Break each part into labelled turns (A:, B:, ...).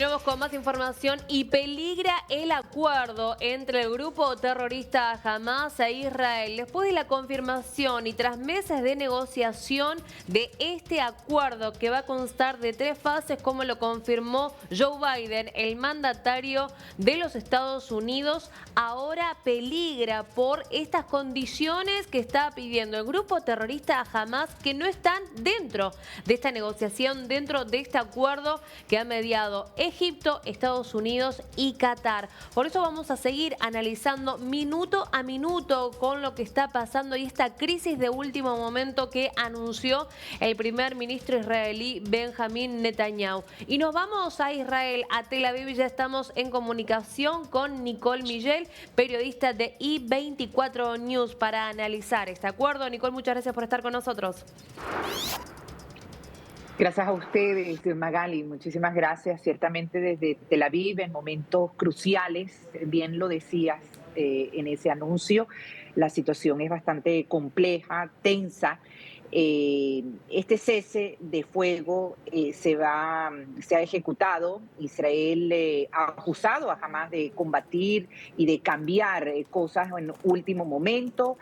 A: Tenemos con más información y peligra el acuerdo entre el grupo terrorista Hamas e Israel. Después de la confirmación y tras meses de negociación de este acuerdo que va a constar de 3 fases, como lo confirmó Joe Biden, el mandatario de los Estados Unidos, ahora peligra por estas condiciones que está pidiendo el grupo terrorista Hamas, que no están dentro de esta negociación, dentro de este acuerdo que ha mediado Egipto, Estados Unidos y Qatar. Por eso vamos a seguir analizando minuto a minuto con lo que está pasando y esta crisis de último momento que anunció el primer ministro israelí Benjamín Netanyahu. Y nos vamos a Israel, a Tel Aviv. Ya estamos en comunicación con Nicole Miguel, periodista de I24 News, para analizar este acuerdo. Nicole, muchas gracias por estar con nosotros.
B: Gracias a ustedes, Magali, muchísimas gracias. Ciertamente desde Tel Aviv, en momentos cruciales, bien lo decías en ese anuncio, la situación es bastante compleja, tensa. Este cese de fuego se ha ejecutado. Israel ha acusado a Hamas de combatir y de cambiar cosas en último momento,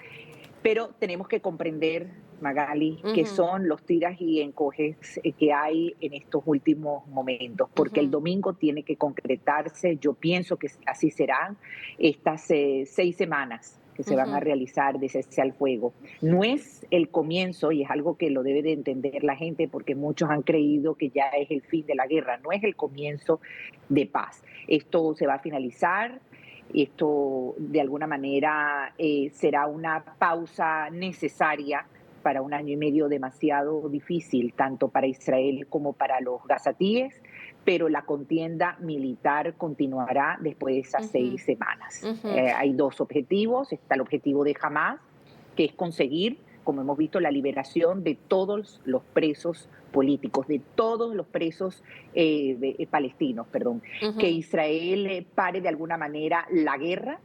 B: pero tenemos que comprender, Magali, que son los tiras y encoges que hay en estos últimos momentos, porque el domingo tiene que concretarse. Yo pienso que así serán estas 6 semanas que se van a realizar de cese al fuego. No es el comienzo, y es algo que lo debe de entender la gente, porque muchos han creído que ya es el fin de la guerra. No es el comienzo de paz. Esto se va a finalizar. Esto, de alguna manera, será una pausa necesaria para un año y medio demasiado difícil, tanto para Israel como para los gazatíes, pero la contienda militar continuará después de esas 6 semanas. Hay 2 objetivos. Está el objetivo de Hamas, que es conseguir, como hemos visto, la liberación de todos los presos políticos, de todos los presos palestinos, que Israel pare de alguna manera la guerra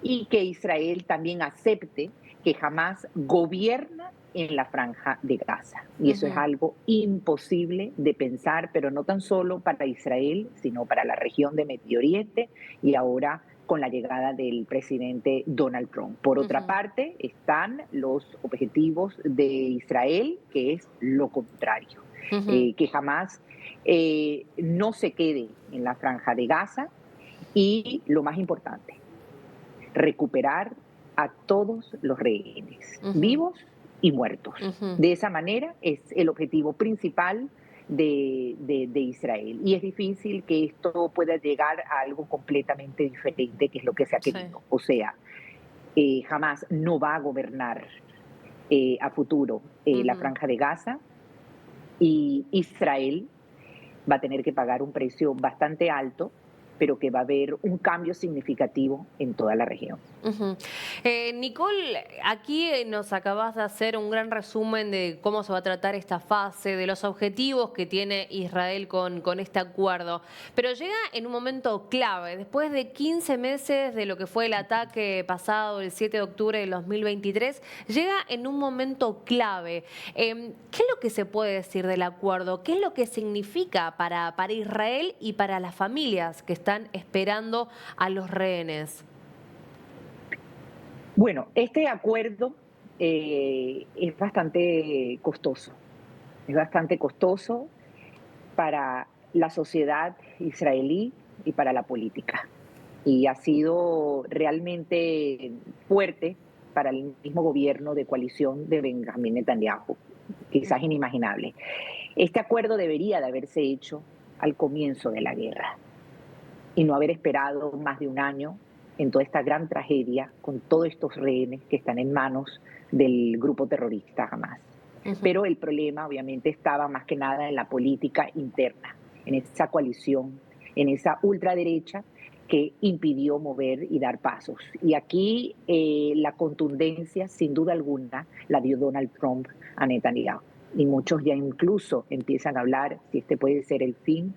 B: y que Israel también acepte que Hamas gobierna en la franja de Gaza. Y eso es algo imposible de pensar, pero no tan solo para Israel, sino para la región de Medio Oriente y ahora con la llegada del presidente Donald Trump. Por otra parte, están los objetivos de Israel, que es lo contrario, que Hamas no se quede en la franja de Gaza y, lo más importante, recuperar a todos los rehenes, vivos y muertos. De esa manera es el objetivo principal de Israel. Y es difícil que esto pueda llegar a algo completamente diferente, que es lo que se ha querido.
A: Sí.
B: O sea, jamás no va a gobernar a futuro la franja de Gaza, y Israel va a tener que pagar un precio bastante alto, pero que va a haber un cambio significativo en toda la región.
A: Nicole, aquí nos acabas de hacer un gran resumen de cómo se va a tratar esta fase, de los objetivos que tiene Israel con este acuerdo, pero llega en un momento clave, después de 15 meses de lo que fue el ataque pasado el 7 de octubre del 2023, llega en un momento clave. ¿Qué es lo que se puede decir del acuerdo? ¿Qué es lo que significa para Israel y para las familias que están esperando a los rehenes?
B: Bueno, este acuerdo es bastante costoso. Es bastante costoso para la sociedad israelí y para la política. Y ha sido realmente fuerte para el mismo gobierno de coalición de Benjamín Netanyahu, quizás inimaginable. Este acuerdo debería de haberse hecho al comienzo de la guerra y no haber esperado más de un año en toda esta gran tragedia con todos estos rehenes que están en manos del grupo terrorista Hamas. Pero el problema obviamente estaba más que nada en la política interna, en esa coalición, en esa ultraderecha que impidió mover y dar pasos. Y aquí la contundencia, sin duda alguna, la dio Donald Trump a Netanyahu. Y muchos ya incluso empiezan a hablar si este puede ser el fin,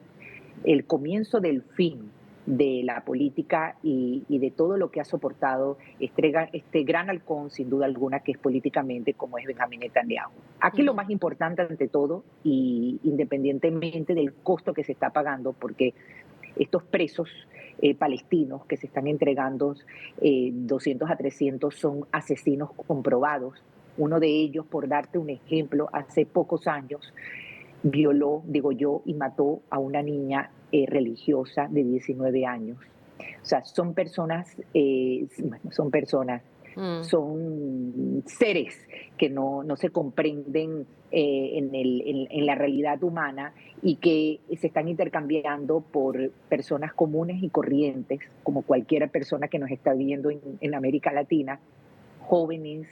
B: el comienzo del fin de la política y de todo lo que ha soportado este gran halcón, sin duda alguna, que es políticamente como es Benjamín Netanyahu. Aquí lo más importante ante todo, y independientemente del costo que se está pagando, porque estos presos palestinos que se están entregando, 200 a 300 son asesinos comprobados. Uno de ellos, por darte un ejemplo, hace pocos años violó, degolló y mató a una niña religiosa de 19 años. O sea, son personas, bueno,
A: Mm,
B: son seres que no se comprenden en la realidad humana y que se están intercambiando por personas comunes y corrientes, como cualquier persona que nos está viendo en América Latina, jóvenes,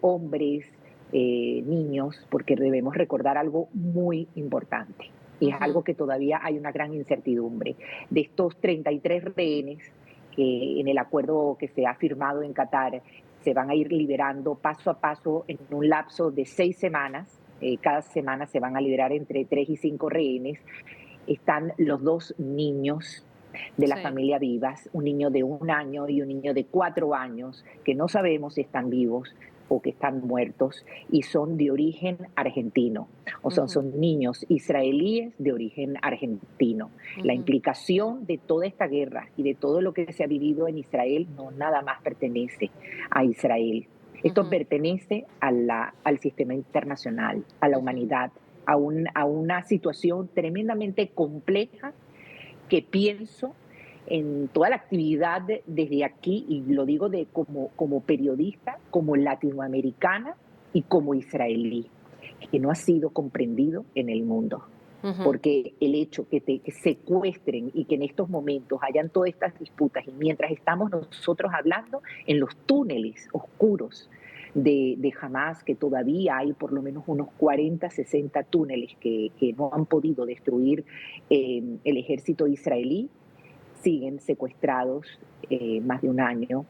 B: hombres, niños, porque debemos recordar algo muy importante. Y es
A: ujú,
B: algo que todavía hay una gran incertidumbre. De estos 33 rehenes que en el acuerdo que se ha firmado en Qatar se van a ir liberando paso a paso en un lapso de 6 semanas. Cada semana se van a liberar entre 3 y 5 rehenes. Están los dos niños de la
A: sí.
B: familia Vivas, un niño de 1 año y un niño de 4 años, que no sabemos si están vivos o que están muertos, y son de origen argentino, o sea,
A: Ujú,
B: son niños israelíes de origen argentino. La
A: ujú,
B: implicación de toda esta guerra y de todo lo que se ha vivido en Israel no nada más pertenece a Israel. Esto
A: ujú,
B: pertenece al sistema internacional, a la
A: ujú.
B: humanidad, a una situación tremendamente compleja que pienso en toda la actividad desde aquí, y lo digo como periodista, como latinoamericana y como israelí, que no ha sido comprendido en el mundo.
A: Ujú.
B: Porque el hecho que secuestren y que en estos momentos hayan todas estas disputas, y mientras estamos nosotros hablando en los túneles oscuros de Hamas, que todavía hay por lo menos unos 40, 60 túneles que no han podido destruir el ejército israelí, siguen secuestrados más de 1 año,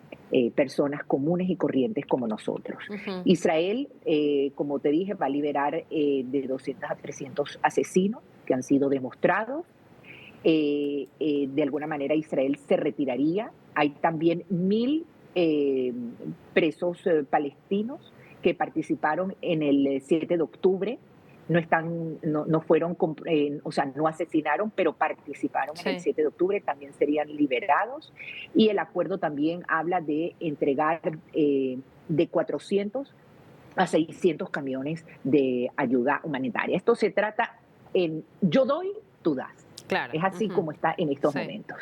B: personas comunes y corrientes como nosotros.
A: Ujú,
B: Israel, como te dije, va a liberar de 200 a 300 asesinos que han sido demostrados. De alguna manera Israel se retiraría. Hay también 1.000 presos palestinos que participaron en el 7 de octubre. No fueron, o sea, no asesinaron, pero participaron en el
A: sí.
B: 7 de octubre, también serían liberados. Y el acuerdo también habla de entregar de 400 a 600 camiones de ayuda humanitaria. Esto se trata en yo doy, tú das.
A: Claro.
B: Es así
A: Ujú,
B: como está en estos
A: sí.
B: momentos.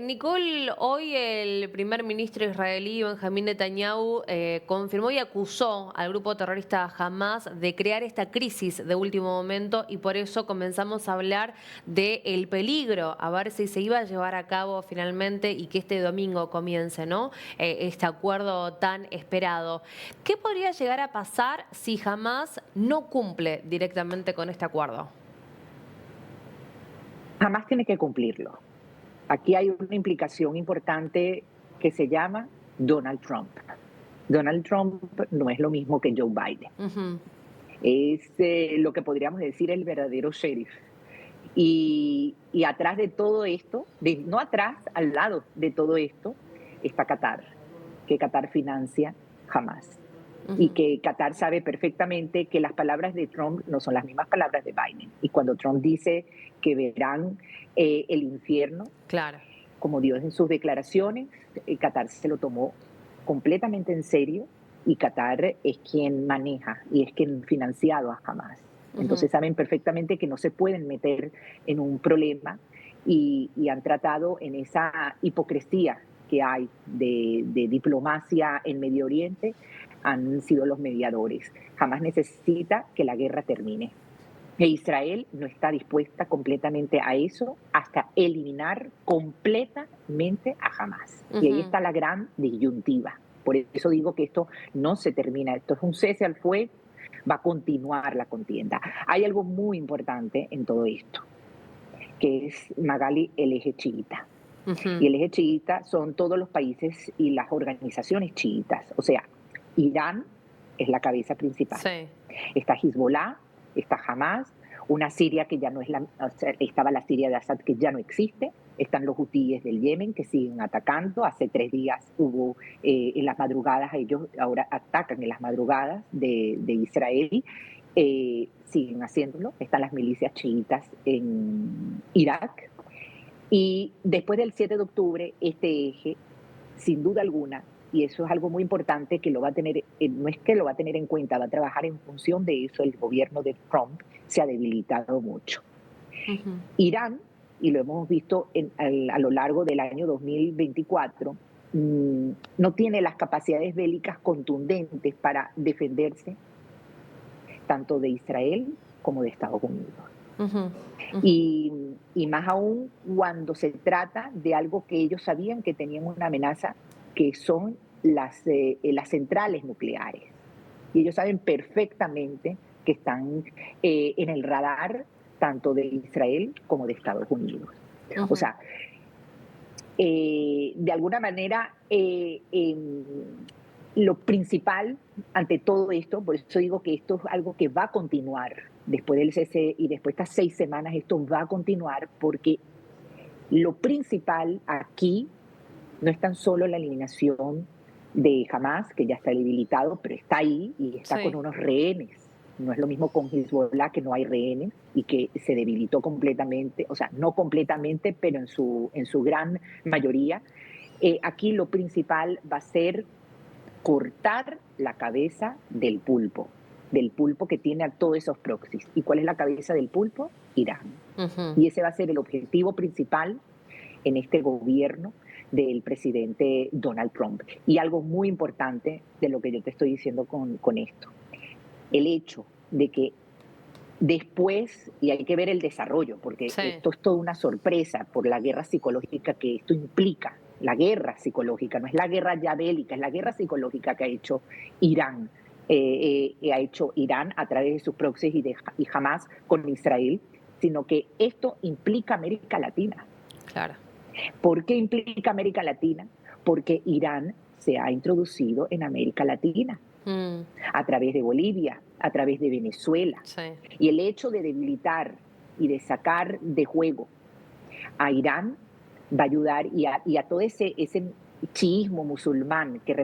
A: Nicole, hoy el primer ministro israelí Benjamín Netanyahu confirmó y acusó al grupo terrorista Hamas de crear esta crisis de último momento y por eso comenzamos a hablar del peligro, a ver si se iba a llevar a cabo finalmente y que este domingo comience, ¿no? Este acuerdo tan esperado. ¿Qué podría llegar a pasar si Hamas no cumple directamente con este acuerdo?
B: Jamás tiene que cumplirlo. Aquí hay una implicación importante que se llama Donald Trump. Donald Trump no es lo mismo que Joe Biden.
A: Ujú,
B: Es lo que podríamos decir el verdadero sheriff. Y atrás de todo esto, no atrás, al lado de todo esto, está Qatar, que Qatar financia jamás. Y
A: ujú.
B: que Qatar sabe perfectamente que las palabras de Trump no son las mismas palabras de Biden. Y cuando Trump dice que verán el infierno,
A: Claro.
B: como Dios en sus declaraciones, Qatar se lo tomó completamente en serio, y Qatar es quien maneja y es quien financiado a Hamas.
A: Ujú.
B: Entonces saben perfectamente que no se pueden meter en un problema, y han tratado en esa hipocresía que hay de diplomacia en Medio Oriente, han sido los mediadores. Jamás necesita que la guerra termine. E Israel no está dispuesta completamente a eso hasta eliminar completamente a Hamas. Y ahí
A: Ujú.
B: está la gran disyuntiva. Por eso digo que esto no se termina, esto es un cese al fuego, va a continuar la contienda. Hay algo muy importante en todo esto, que es, Magali, el eje chiita.
A: Ujú.
B: Y el eje chiita son todos los países y las organizaciones chiitas. O sea, Irán es la cabeza principal.
A: Sí.
B: Está Hezbollah, está Hamas, una Siria que ya no es o sea, estaba la Siria de Assad que ya no existe, están los hutíes del Yemen que siguen atacando. Hace 3 días hubo en las madrugadas, ellos ahora atacan en las madrugadas de Israel, siguen haciéndolo. Están las milicias chiitas en Irak, Y después del 7 de octubre, este eje, sin duda alguna, y eso es algo muy importante que lo va a tener, no es que lo va a tener en cuenta, va a trabajar en función de eso, el gobierno de Trump se ha debilitado mucho.
A: Ujú.
B: Irán, y lo hemos visto a lo largo del año 2024, no tiene las capacidades bélicas contundentes para defenderse tanto de Israel como de Estados Unidos.
A: Ujú, ujú.
B: Y más aún cuando se trata de algo que ellos sabían que tenían una amenaza, que son las centrales nucleares. Y ellos saben perfectamente que están en el radar tanto de Israel como de Estados Unidos. O
A: Ujú.
B: sea, de alguna manera, lo principal ante todo esto, por eso digo que esto es algo que va a continuar después del cese y después de estas 6 semanas, esto va a continuar porque lo principal aquí no es tan solo la eliminación de Hamas, que ya está debilitado, pero está ahí y está con
A: Sí.
B: unos rehenes. No es lo mismo con Hezbollah, que no hay rehenes y que se debilitó completamente, o sea, no completamente, pero en su gran mayoría. Aquí lo principal va a ser cortar la cabeza del pulpo que tiene a todos esos proxies. ¿Y cuál es la cabeza del pulpo? Irán.
A: Ujú.
B: Y ese va a ser el objetivo principal en este gobierno del presidente Donald Trump. Y algo muy importante de lo que yo te estoy diciendo con esto, el hecho de que después, y hay que ver el desarrollo, porque
A: Sí.
B: esto es toda una sorpresa por la guerra psicológica que esto implica, la guerra psicológica, no es la guerra ya bélica, es la guerra psicológica que ha hecho Irán, ha hecho Irán a través de sus proxies y jamás con Israel, sino que esto implica América Latina.
A: Claro.
B: ¿Por qué implica América Latina? Porque Irán se ha introducido en América Latina
A: Mm,
B: a través de Bolivia, a través de Venezuela.
A: sí.
B: Y el hecho de debilitar y de sacar de juego a Irán va a ayudar y a todo ese chiismo musulmán que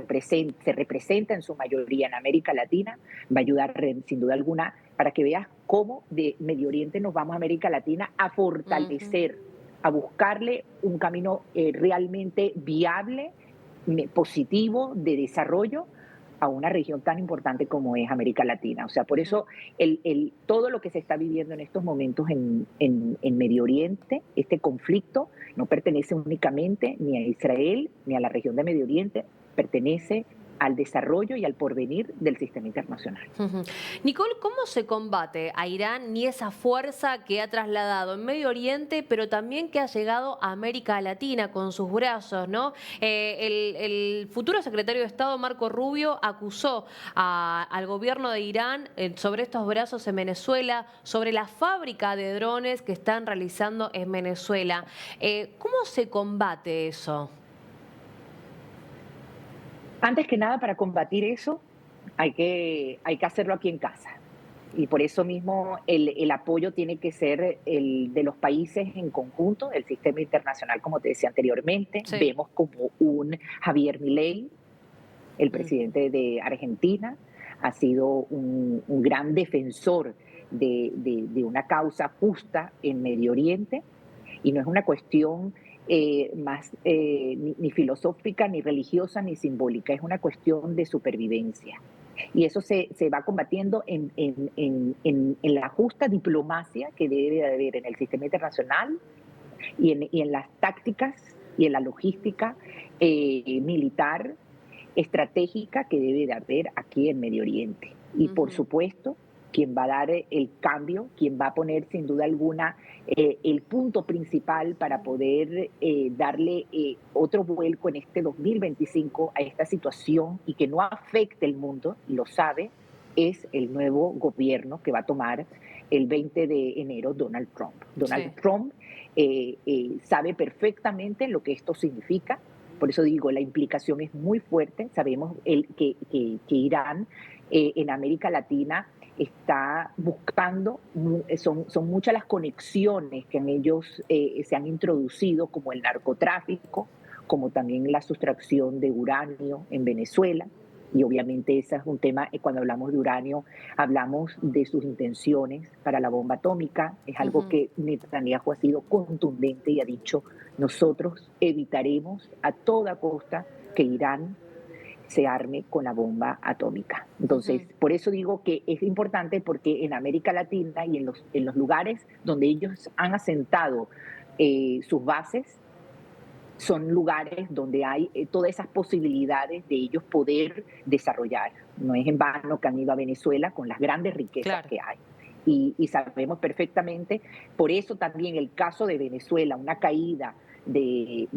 B: se representa en su mayoría en América Latina, va a ayudar sin duda alguna para que veas cómo de Medio Oriente nos vamos a América Latina a
A: Ujú.
B: fortalecer, a buscarle un camino realmente viable, positivo de desarrollo a una región tan importante como es América Latina. O sea, por
A: Ujú.
B: eso todo lo que se está viviendo en estos momentos en Medio Oriente, este conflicto, no pertenece únicamente ni a Israel ni a la región de Medio Oriente, pertenece al desarrollo y al porvenir del sistema internacional.
A: Ujú. Nicole, ¿cómo se combate a Irán y esa fuerza que ha trasladado en Medio Oriente, pero también que ha llegado a América Latina con sus brazos, ¿no? El futuro secretario de Estado, Marco Rubio, acusó al gobierno de Irán sobre estos brazos en Venezuela, sobre la fábrica de drones que están realizando en Venezuela. ¿Cómo se combate eso?
B: Antes que nada, para combatir eso, hay que hacerlo aquí en casa. Y por eso mismo el apoyo tiene que ser el de los países en conjunto, el sistema internacional, como te decía anteriormente.
A: Sí.
B: Vemos como un Javier Milei, el
A: Mm.
B: presidente de Argentina, ha sido un gran defensor de una causa justa en Medio Oriente, y no es una cuestión más ni filosófica, ni religiosa, ni simbólica, es una cuestión de supervivencia. Y eso se va combatiendo en la justa diplomacia que debe de haber en el sistema internacional y en las tácticas y en la logística militar estratégica que debe de haber aquí en Medio Oriente. Y por
A: Ujú.
B: supuesto, quien va a dar el cambio, quien va a poner sin duda alguna el punto principal para poder darle otro vuelco en este 2025 a esta situación y que no afecte el mundo, y lo sabe, es el nuevo gobierno que va a tomar el 20 de enero Donald Trump. Donald
A: Sí.
B: Trump sabe perfectamente lo que esto significa. Por eso digo, la implicación es muy fuerte. Sabemos que Irán en América Latina está buscando, son muchas las conexiones que en ellos se han introducido, como el narcotráfico, como también la sustracción de uranio en Venezuela. Y obviamente ese es un tema, cuando hablamos de uranio, hablamos de sus intenciones para la bomba atómica. Es algo
A: Ujú.
B: que Netanyahu ha sido contundente y ha dicho, nosotros evitaremos a toda costa que Irán se arme con la bomba atómica. Entonces,
A: Ujú.
B: por eso digo que es importante porque en América Latina y en los lugares donde ellos han asentado sus bases, son lugares donde hay todas esas posibilidades de ellos poder desarrollar. No es en vano que han ido a Venezuela con las grandes riquezas
A: Claro.
B: que hay. Y sabemos perfectamente, por eso también el caso de Venezuela, una caída y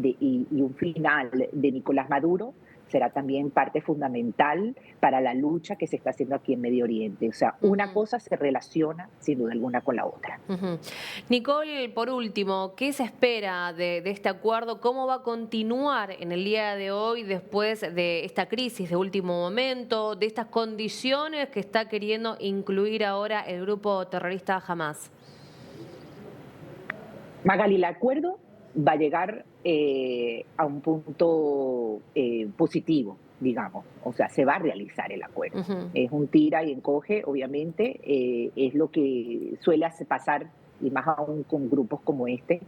B: un final de Nicolás Maduro, será también parte fundamental para la lucha que se está haciendo aquí en Medio Oriente. O sea, una
A: Ujú.
B: cosa se relaciona sin duda alguna con la otra.
A: Ujú. Nicole, por último, ¿qué se espera de este acuerdo? ¿Cómo va a continuar en el día de hoy después de esta crisis de último momento, de estas condiciones que está queriendo incluir ahora el grupo terrorista Hamas?
B: Magali, el acuerdo va a llegar a un punto positivo, digamos, o sea, se va a realizar el acuerdo.
A: Ujú.
B: Es un tira y encoge, obviamente, es lo que suele pasar, y más aún con grupos como este,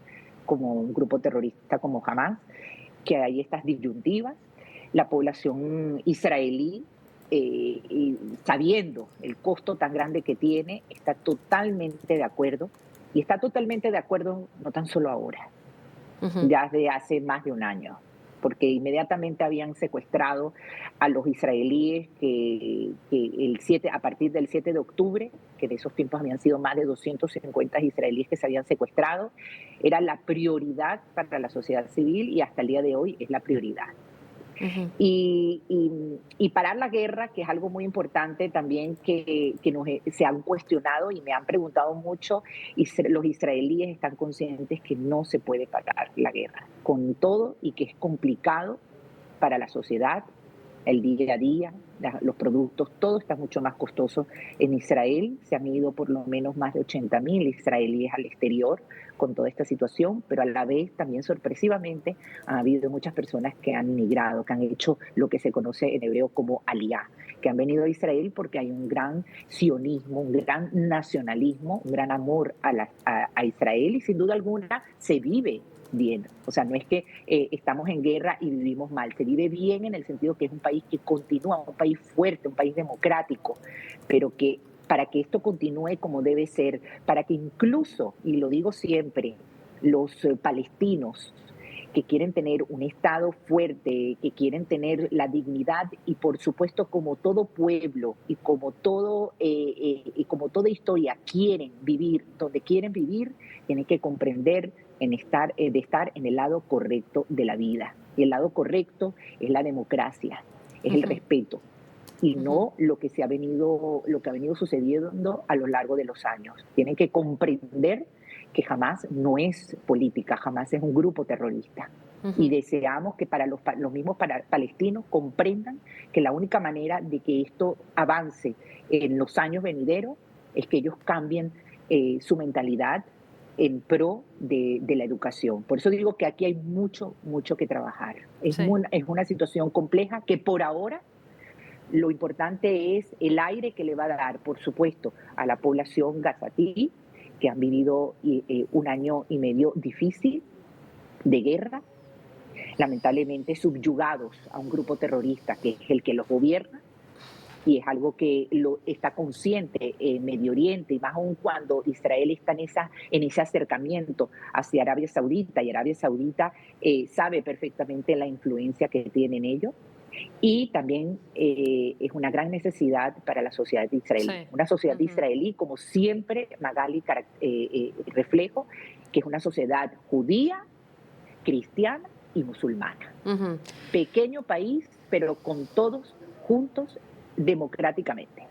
B: como un grupo terrorista como Hamas, que hay estas disyuntivas. La población israelí, sabiendo el costo tan grande que tiene, está totalmente de acuerdo y está totalmente de acuerdo no tan solo ahora,
A: Ujú.
B: ya desde hace más de un año, porque inmediatamente habían secuestrado a los israelíes a partir del 7 de octubre, que de esos tiempos habían sido más de 250 israelíes que se habían secuestrado, era la prioridad para la sociedad civil y hasta el día de hoy es la prioridad.
A: Ujú.
B: Y parar la guerra, que es algo muy importante también se han cuestionado y me han preguntado mucho, y los israelíes están conscientes que no se puede parar la guerra, con todo y que es complicado para la sociedad, el día a día, los productos, todo está mucho más costoso. En Israel se han ido por lo menos más de 80.000 israelíes al exterior con toda esta situación, pero a la vez también sorpresivamente ha habido muchas personas que han migrado, que han hecho lo que se conoce en hebreo como aliyah, que han venido a Israel porque hay un gran sionismo, un gran nacionalismo, un gran amor a Israel y sin duda alguna se vive bien. O sea, no es que estamos en guerra y vivimos mal, se vive bien en el sentido que es un país que continúa, un país fuerte, un país democrático, pero que para que esto continúe como debe ser, para que incluso, y lo digo siempre, los palestinos que quieren tener un Estado fuerte, que quieren tener la dignidad y por supuesto como todo pueblo y como toda historia quieren vivir donde quieren vivir, tienen que comprender de estar en el lado correcto de la vida. Y el lado correcto es la democracia, es el
A: Ujú.
B: respeto y
A: Ujú.
B: no lo que ha venido sucediendo a lo largo de los años. Tienen que comprender que jamás no es política, jamás es un grupo terrorista. Y
A: Ujú.
B: deseamos que para los mismos palestinos comprendan que la única manera de que esto avance en los años venideros es que ellos cambien su mentalidad en pro de la educación. Por eso digo que aquí hay mucho, mucho que trabajar.
A: Sí.
B: Es una situación compleja que por ahora lo importante es el aire que le va a dar, por supuesto, a la población gazatí, que han vivido un año y medio difícil de guerra, lamentablemente subyugados a un grupo terrorista que es el que los gobierna, y es algo que lo está consciente en Medio Oriente, y más aún cuando Israel está en ese acercamiento hacia Arabia Saudita, y Arabia Saudita sabe perfectamente la influencia que tienen ellos. Y también es una gran necesidad para la sociedad israelí.
A: Sí.
B: Una sociedad
A: Ujú.
B: israelí, como siempre Magali reflejo, que es una sociedad judía, cristiana y musulmana.
A: Ujú.
B: Pequeño país, pero con todos juntos democráticamente.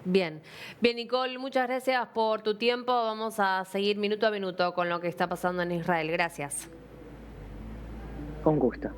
A: Bien, bien, Nicole, muchas gracias por tu tiempo. Vamos a seguir minuto a minuto con lo que está pasando en Israel. Gracias.
B: Con gusto.